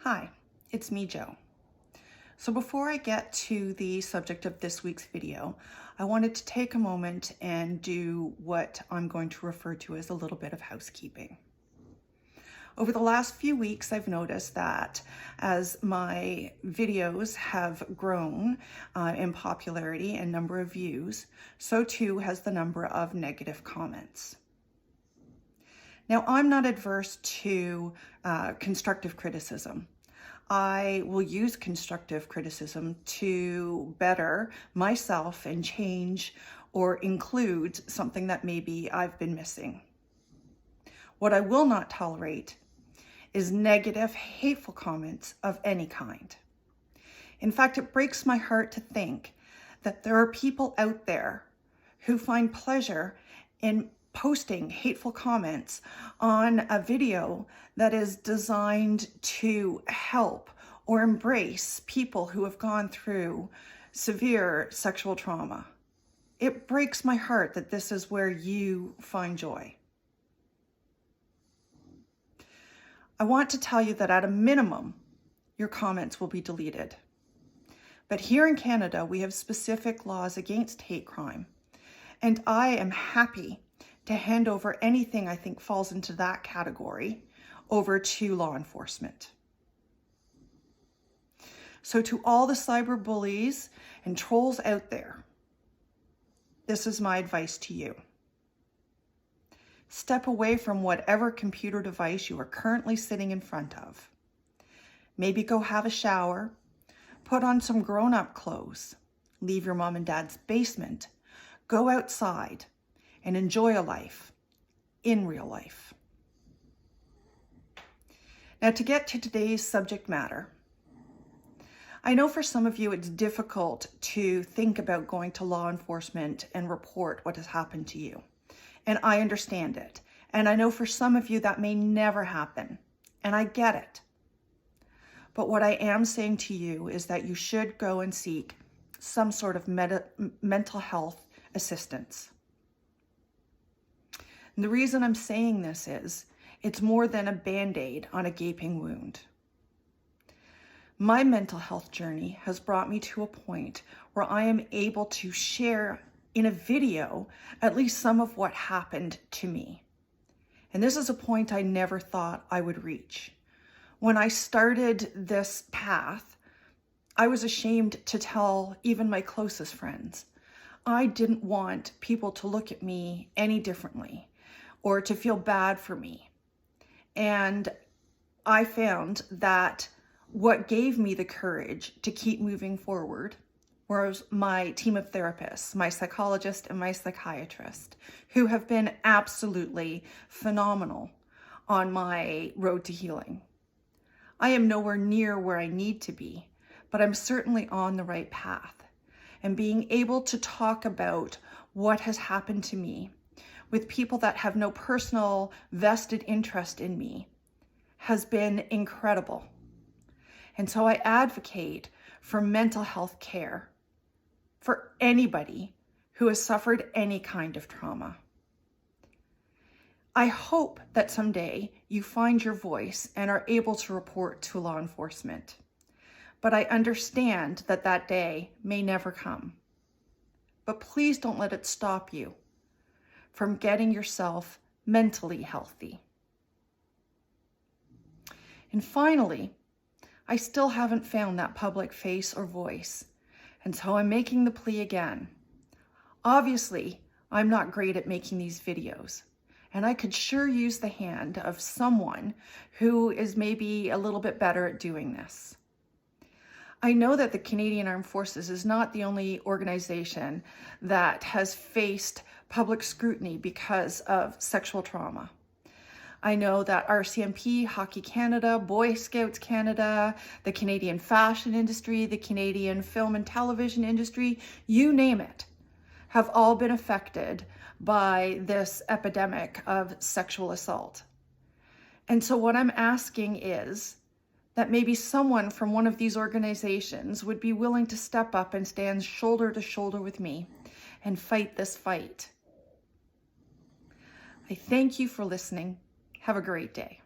Hi, it's me, Jo. So before I get to the subject of this week's video, I wanted to take a moment and do what I'm going to refer to as a little bit of housekeeping. Over the last few weeks, I've noticed that as my videos have grown in popularity and number of views, so too has the number of negative comments. Now, I'm not adverse to constructive criticism. I will use constructive criticism to better myself and change or include something that maybe I've been missing. What I will not tolerate is negative, hateful comments of any kind. In fact, it breaks my heart to think that there are people out there who find pleasure in posting hateful comments on a video that is designed to help or embrace people who have gone through severe sexual trauma. It breaks my heart that this is where you find joy. I want to tell you that at a minimum, your comments will be deleted. But here in Canada, we have specific laws against hate crime, and I am happy to hand over anything I think falls into that category over to law enforcement. So to all the cyber bullies and trolls out there, this is my advice to you. Step away from whatever computer device you are currently sitting in front of. Maybe go have a shower, put on some grown-up clothes, leave your mom and dad's basement, go outside, and enjoy a life in real life. Now, to get to today's subject matter, I know for some of you it's difficult to think about going to law enforcement and report what has happened to you. And I understand it. And I know for some of you that may never happen. And I get it. But what I am saying to you is that you should go and seek some sort of mental health assistance. And the reason I'm saying this is it's more than a Band-Aid on a gaping wound. My mental health journey has brought me to a point where I am able to share in a video at least some of what happened to me. And this is a point I never thought I would reach. When I started this path, I was ashamed to tell even my closest friends. I didn't want people to look at me any differently or to feel bad for me. And I found that what gave me the courage to keep moving forward was my team of therapists, my psychologist and my psychiatrist, who have been absolutely phenomenal on my road to healing. I am nowhere near where I need to be, but I'm certainly on the right path. And being able to talk about what has happened to me with people that have no personal vested interest in me has been incredible. And so I advocate for mental health care for anybody who has suffered any kind of trauma. I hope that someday you find your voice and are able to report to law enforcement. But I understand that that day may never come. But please don't let it stop you from getting yourself mentally healthy. And finally, I still haven't found that public face or voice, and so I'm making the plea again. Obviously, I'm not great at making these videos, and I could sure use the hand of someone who is maybe a little bit better at doing this. I know that the Canadian Armed Forces is not the only organization that has faced public scrutiny because of sexual trauma. I know that RCMP, Hockey Canada, Boy Scouts Canada, the Canadian fashion industry, the Canadian film and television industry, you name it, have all been affected by this epidemic of sexual assault. And so what I'm asking is that maybe someone from one of these organizations would be willing to step up and stand shoulder to shoulder with me and fight this fight. I thank you for listening. Have a great day.